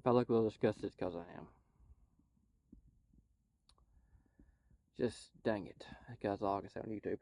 I look a little disgusted, it's because I am. Just dang it. That's all I can say on YouTube.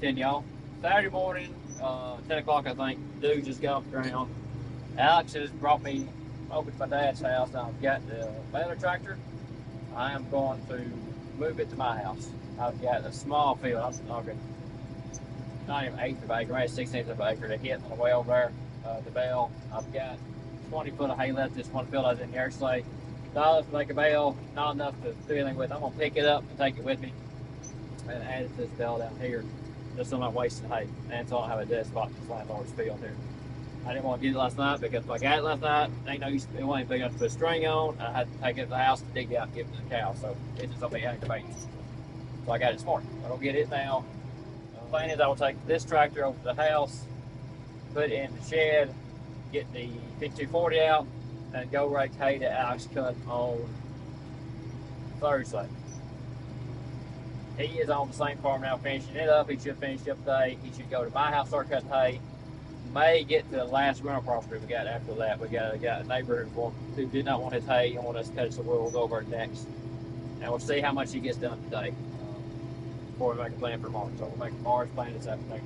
In y'all. Saturday morning, 10 o'clock I think, dude just got off the ground. Alex has brought me over to my dad's house. I've got the baler tractor. I am going to move it to my house. I've got a small field. I'm talking not even 1/8 of an acre, maybe 1/16 of an acre to hit on the way over there to bale. I've got 20 foot of hay left. This one field I was in yesterday. Not enough to make a bale, not enough to do anything with. I'm gonna pick it up and take it with me and add it to this bale down here. Just so I'm not wasting hay, and so I don't have a dead spot in this landlord's field here. I didn't want to get it last night because if I got it last night, ain't no use, it wasn't big enough to put a string on. I had to take it to the house to dig it out and give it to the cow, so it's just gonna be aggravating. So I got it this morning. I don't get it now. The plan is I will take this tractor over to the house, put it in the shed, get the 5240 out, and go rake hay that Alex cut on Thursday. He is on the same farm now, finishing it up. He should finish up today. He should go to my house, start cutting hay. May get to the last rental property we got after that. We got a neighbor who did not want his hay and wanted us to cut it, so we'll go over it next. And we'll see how much he gets done today before we make a plan for March. So we'll make a March plan this afternoon.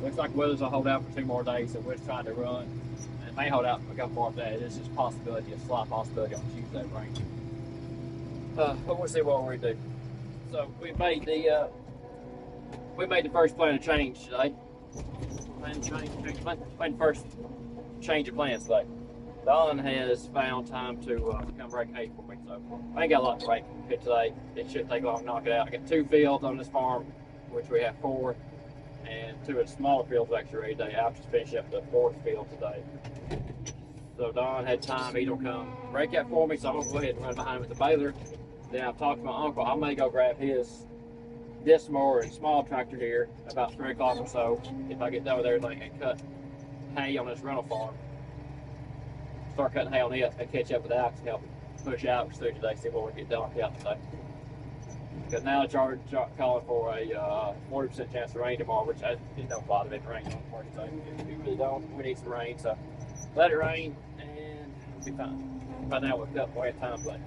Looks like weather's will hold out for 2 more days, so we're just trying to run. And it may hold out for a couple more days. It's just a possibility, a slight possibility on Tuesday rain. But we'll see what we do. So we made the first plan of change today. Made the first change of plans today. Don has found time to come rake hay for me, so I ain't got a lot to rake today. It shouldn't take long to knock it out. I got 2 fields on this farm, which we have 4, and 2 of the smaller fields actually ready today. I'll just finish up the 4th field today. So Don had time. He don't come rake that for me, so I'm gonna go ahead and run behind him with the baler. Then I've talked to my uncle. I may go grab his disc mower and small tractor here about 3 o'clock or so. If I get done with everything and cut hay on this rental farm, start cutting hay on it and catch up with Alex and help push Alex through today. See what we get done out today. Because now it's calling for a 40% chance of rain tomorrow, which it don't bother me if it rains on Thursday. We really don't. We need some rain, so let it rain and we'll be fine. By now we've got plenty of time today.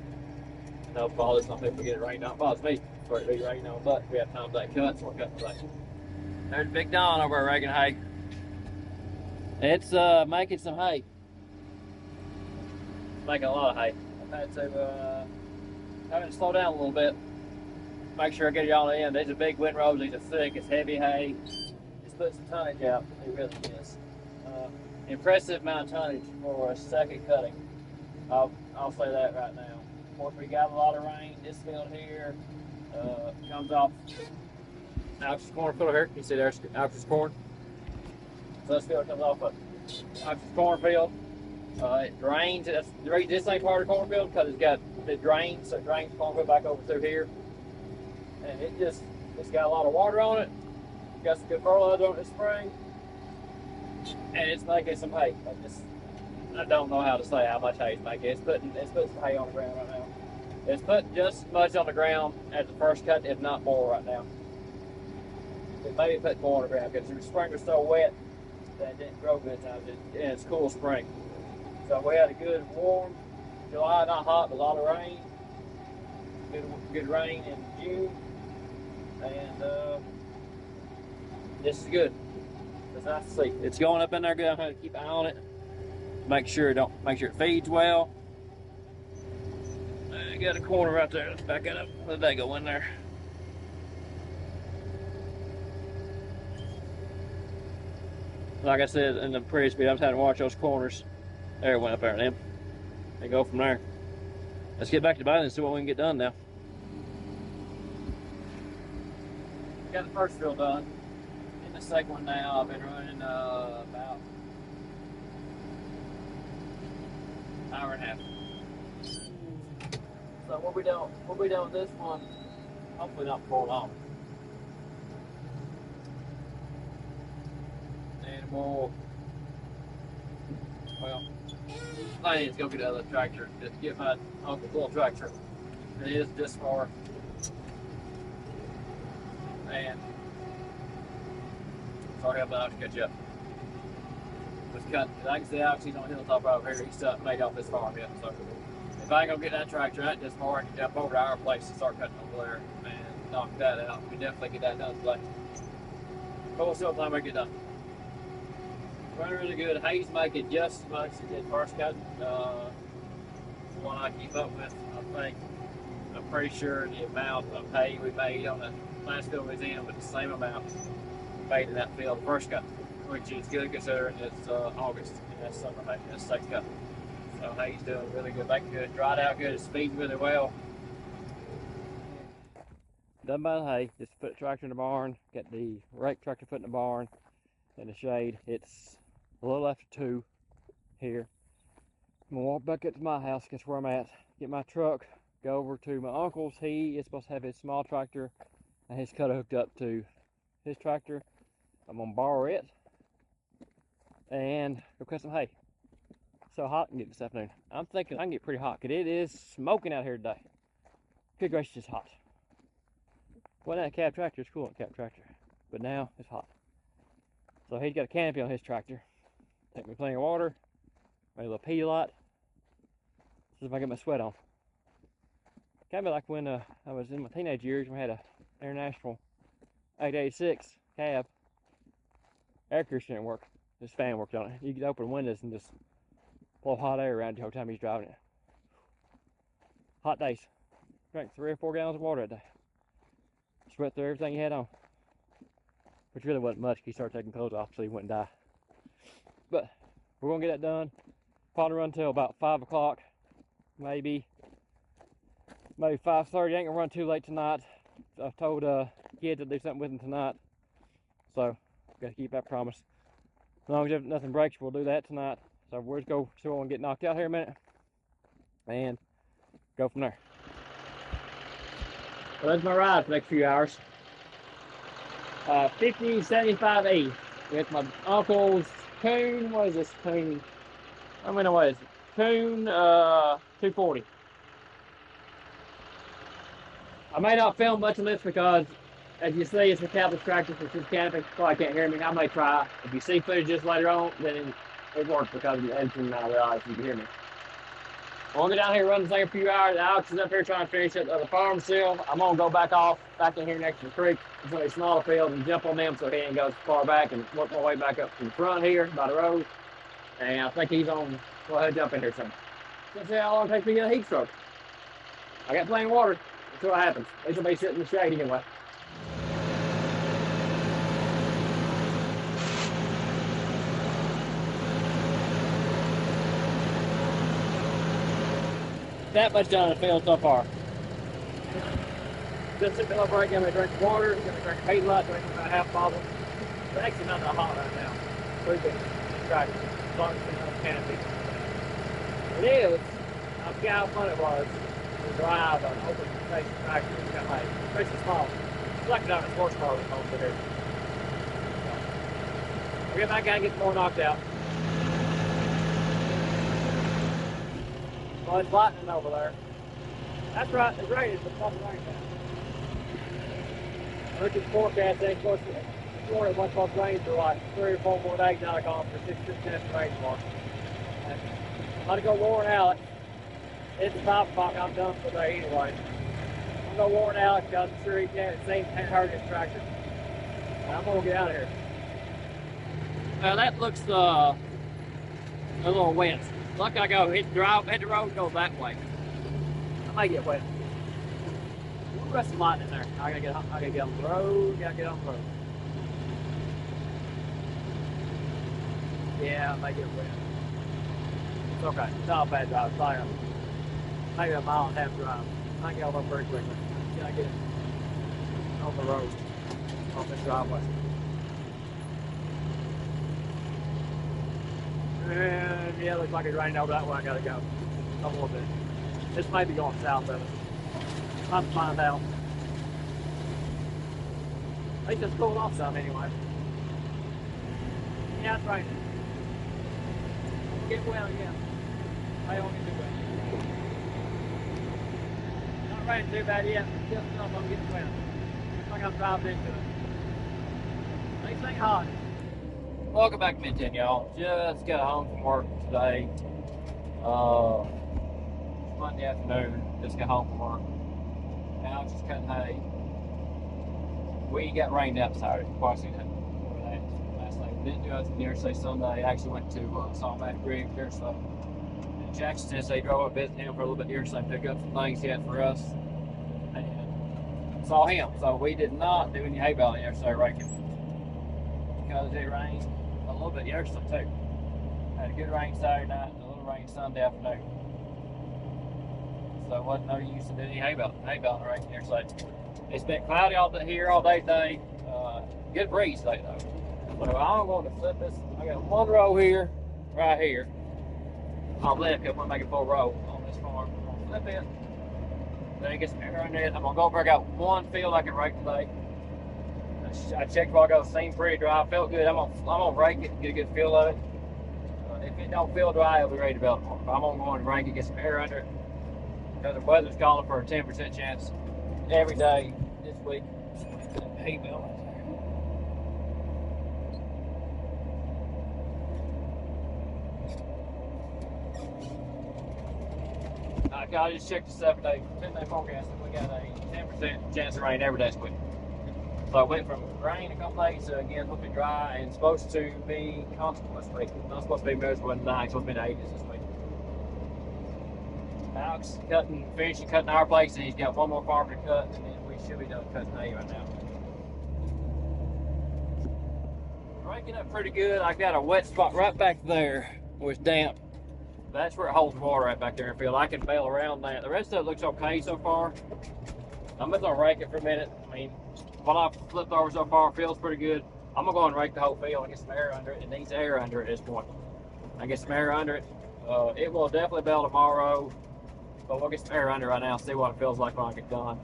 No bothers some people get it rained on. Bothers me for it to be raining on, but we have time today cut, so we're cutting today. There's Big Don over at Raking hay. It's making some hay. Making a lot of hay. I've had to slow down a little bit. Make sure I get it all in. These are big windrows, these are thick, it's heavy hay. It's put some tonnage out, it really is. Impressive amount of tonnage for a second cutting. I'll say that right now. Of course, we got a lot of rain. This field here comes off Alex's cornfield here. You see there's Alex's corn. So this field comes off of Alex's cornfield. It drains. This ain't part of the cornfield because it drains. So it drains the cornfield back over through here. And it's got a lot of water on it. Got some good fertilizer on it this spring. And it's making some hay. I don't know how to say how much hay it's making. It's putting some hay on the ground right now. It's putting just as much on the ground as the first cut, if not more right now. It may be putting more on the ground because the spring was so wet that it didn't grow good times. And it's cool spring. So we had a good warm July, not hot, but a lot of rain. Good rain in June. And this is good. It's nice to see. It's going up in there good. I'm going to keep an eye on it. Make sure it feeds well. I got a corner right there. Let's back it up. Let that go in there. Like I said in the previous video, I'm just having to watch those corners. There it went up there, and go from there. Let's get back to Baling and see what we can get done now. Got the first field done. the second one now. I've been running about an hour and a half. So what we doing with this one? Hopefully not for long. And well, I need to go get another tractor to get my uncle's little tractor. It is this far. And sorry about to catch up. Like I said, Alex, he's on Hilltop over here. He's made off this farm yet. So if I ain't gonna get that tractor out this far, I can jump over to our place and start cutting over there and knock that out. We definitely get that done today. But we'll see what time we get done. Running really good. Hay's making just as much as it did first cut. The one I keep up with, I'm pretty sure the amount of hay we made on the last field we was in was the same amount we made in that field first cut, which is good considering it's August and that's summer hay, that's second cut. So hay's doing really good, making good, dried out good, it's feeding really well. Done by the hay, just put the tractor in the barn, got the rake tractor put in the barn in the shade. It's a little after 2 here. I'm gonna walk back up to my house, guess where I'm at, get my truck, go over to my uncle's. He is supposed to have his small tractor and his cutter hooked up to his tractor. I'm gonna borrow it and go cut some hay. So hot and get this afternoon. I'm thinking I can get pretty hot because it is smoking out here today. Good gracious, it's hot. Well, that cab tractor is cool, that cab tractor, but now it's hot. So he's got a canopy on his tractor. Take me plenty of water, made a little pee lot. See if I get my sweat on. Kind of like when I was in my teenage years, we had a International 886 cab. Air conditioner didn't work. This fan worked on it. You could open windows and just blow hot air around the whole time he's driving it. Hot days. Drank 3 or 4 gallons of water a day. Sweat through everything he had on. Which really wasn't much. He started taking clothes off so he wouldn't die. But we're gonna get that done. Probably run till about 5 o'clock, maybe 5:30. Ain't gonna run too late tonight. I told kids to do something with them tonight, so gotta keep that promise. As long as nothing breaks, we'll do that tonight. So we'll just go see what we get knocked out here in a minute and go from there. So that's my ride for the next few hours. 5075E with my uncle's Coon. What is this Coon? I mean, what is it? Coon 240. I may not film much of this because, as you see, it's a cabless tractor, so it's just canopy. Probably can't hear me. I may try. If you see footage just later on, then it works because of the editing now. Realize you can hear me. We'll get down here, run this thing a few hours. Alex is up here trying to finish up the farm seal. I'm gonna go back in here next to the creek. It's gonna be a smaller field and jump on them so he ain't go far back and work my way back up from the front here by the road. And I think he's on. Go ahead, jump in here somewhere. Let's see how long it takes me to get a heat stroke. I got plain water. Let's see what happens. At least I'll be sitting in the shade anyway. That much done in the field so far. Just sitting up right, gonna drink water, gonna drink a lot, drink about half bottle. It's actually not that hot right now. Pretty good. Right. As long as it's enough canopy. It is. I forgot how fun it was to drive an open space tractor. It's kind of like, especially small. It's like driving a sports car over here. I'll get back out and get more knocked out. Well, it's lightning over there. That's right, it's raining. It's fucking raining now. Look at the forecast, it's supposed to, this morning it was supposed to rain for like 3 or 4 more days. Now I call for 6 minutes of rain tomorrow. I'm gonna go warn Alex. It's 5 o'clock, I'm done for the day anyway. I'm gonna warn Alex because I'm sure he can't hurt his tractor. And I'm gonna get out of here. Now that looks a little wet. Lucky I go hit the road, go that way. I might get wet. We'll got some light in there. I gotta get on the road. Gotta get on the road. Yeah, I might get wet. It's okay. It's not a bad drive. It's probably maybe a mile and a half drive. I can get over pretty quickly. Gotta get on the road on this driveway. Yeah, it looks like it's raining over that way. I gotta go a little bit. This may be going south of it. I'll have to find out. They just pulled off some anyway. Yeah, it's raining. Get well, yeah. I don't get too wet. Not raining too bad yet. Just enough I'm getting wet. Looks like I'm driving into it. Things ain't hot. Welcome back to Mid-10, y'all. Just got home from work today. Monday afternoon. Just got home from work. Now I'm just cutting hay. We got rained out Saturday. Probably seen that last night. We didn't do it Thursday, Sunday. I actually went to Sawback Creek, Thursday. In Jackson, Tennessee. Drove up, visited him for a little bit Thursday, picked up some things he had for us, and saw him. So we did not do any hay baling yesterday, Raking, because it rained a little bit yesterday too. Had a good rain Saturday night and a little rain Sunday afternoon. So it wasn't no use to do any hay baling Raking yesterday. It's been cloudy all day here all day today. Good breeze today though. So I'm going to flip this. I got one row here, right here. I'll left because I'm going to make a full row on this farm. I'm going to flip it. Then I get some air under it. I'm going to go over. I got one field I can rake today. I checked while I got the seam pretty dry. I felt good. I'm gonna rake it and get a good feel of it. If it don't feel dry, it'll be ready to bale tomorrow. I'm gonna go and rake it, get some air under it. Because the weather's calling for a 10% chance every day this week. Hay bale. I just checked the 7-day, 10-day forecast, and we got a 10% chance of rain every day this week. So I went from rain a couple days to again supposed to be dry and supposed to be constant this week. Not supposed to be miserable in the night, supposed to be in the 80s this week. Alex finishing cutting our place, and he's got one more farm to cut, and then we should be done cutting hay right now. Raking up pretty good. I got a wet spot right back there where it's damp. That's where it holds water right back there in the field. I can bail around that. The rest of it looks okay so far. I'm just gonna rake it for a minute. I mean, what I've flipped over so far feels pretty good. I'm gonna go and rake the whole field and get some air under it. It needs air under it at this point. I get some air under it. It will definitely bale tomorrow, but we'll get some air under it right now, see what it feels like when I get done.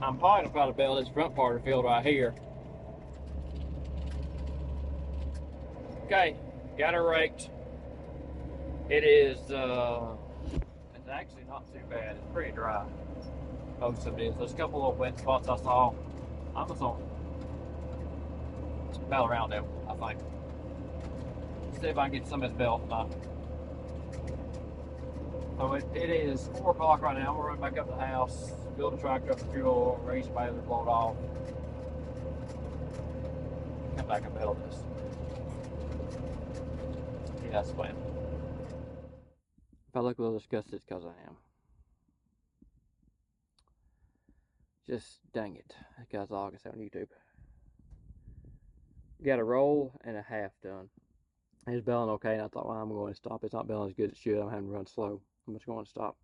I'm probably gonna try to bale this front part of the field right here. Okay, got it raked. It is, it's actually not too bad. It's pretty dry. Most of it is. There's a couple of wet spots I saw. I'm just gonna bale around them, I think. See if I can get some of this bale tonight. So it is 4 o'clock right now. I'm gonna run back up to the house, build a tractor up for fuel, raise the baler, blow it off. Come back and bale this. Yeah, that's the plan. If I look a little disgusted, it's because I am. Just dang it. That's all I can say on YouTube. Got a roll and a half done. It's baling okay, and I thought, well, I'm going to stop. It's not baling as good as it should. I'm having to run slow. I'm just going to stop.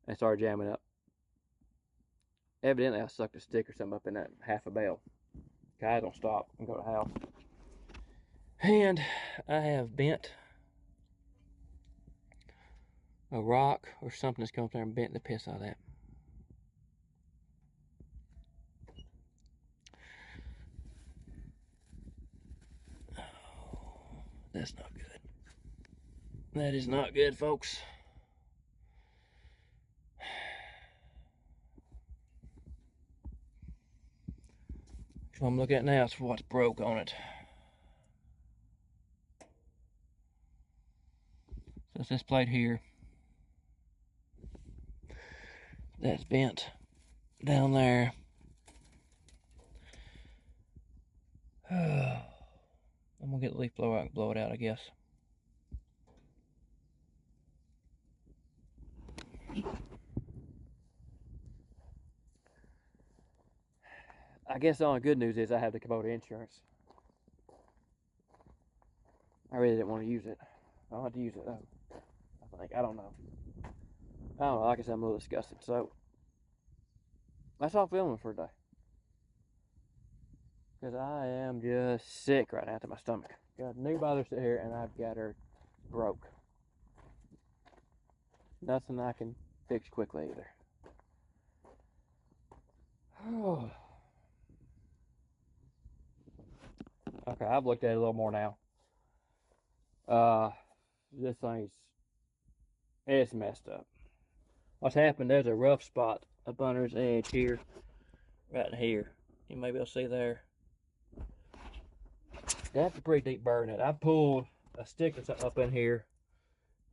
And started jamming up. Evidently, I sucked a stick or something up in that half a bale. Okay, I don't stop and go to the house. And I have bent a rock or something that's come up there and bent the piss out of that. Oh, that's not good. That is not good, folks. What I'm looking at now is what's broke on it. So it's this plate here. That's bent down there. I'm gonna get the leaf blower out and blow it out, I guess. I guess the only good news is I have the Kubota insurance. I really didn't want to use it. I don't have to use it though. I don't know. Like I said, I'm a little disgusted. So that's all I'm filming for today. Because I am just sick right now to my stomach. Got a new mother sit here and I've got her broke. Nothing I can fix quickly either. Okay, I've looked at it a little more now. This thing's, it's messed up. What's happened, there's a rough spot up under its edge here, right here. You may be able to see there. That's a pretty deep burn. I pulled a stick that's up in here,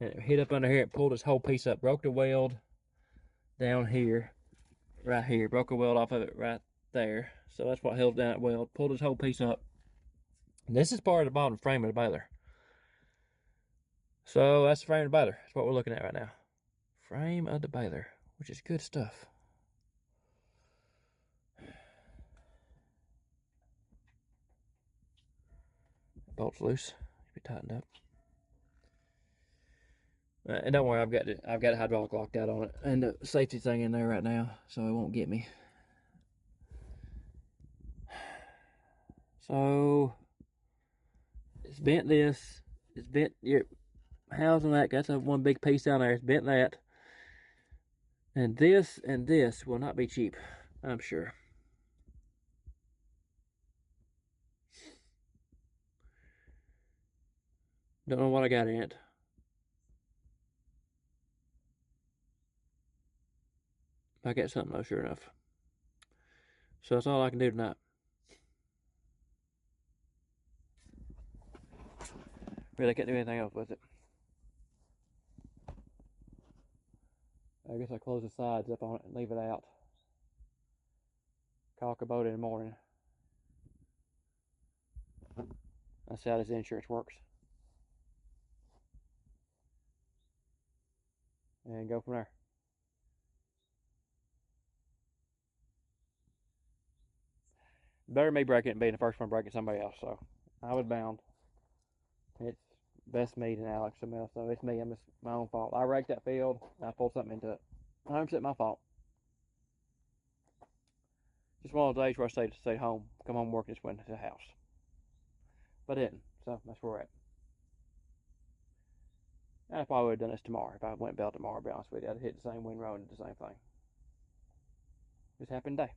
and it hit up under here and pulled this whole piece up, broke the weld down here, right here, broke a weld off of it right there. So that's what held down that weld, pulled this whole piece up. And this is part of the bottom frame of the baler. So that's the frame of the baler. That's what we're looking at right now. Frame of the baler, which is good stuff. Bolt's loose. Be tightened up. And don't worry, I've got it hydraulic locked out on it, and the safety thing in there right now, so it won't get me. So it's bent this. It's bent your housing that. That's a one big piece down there. It's bent that. And this will not be cheap, I'm sure. Don't know what I got in it. I got something though, sure enough. So that's all I can do tonight. Really can't do anything else with it. I guess I'll close the sides up on it and leave it out. Caulk a boat in the morning. That's how this insurance works. And go from there. Better me breaking it than being the first one breaking somebody else, so I was bound. It's best me than Alex somebody else, so it's me. It's my own fault. I raked that field and I pulled something into it. 100% my fault. Just one of those days where I stayed home, come home working, just went to the house. But I didn't, so that's where we're at. And I probably would have done this tomorrow. If I went bail tomorrow, to be honest with you, I'd hit the same windrow and did the same thing. Just happened today.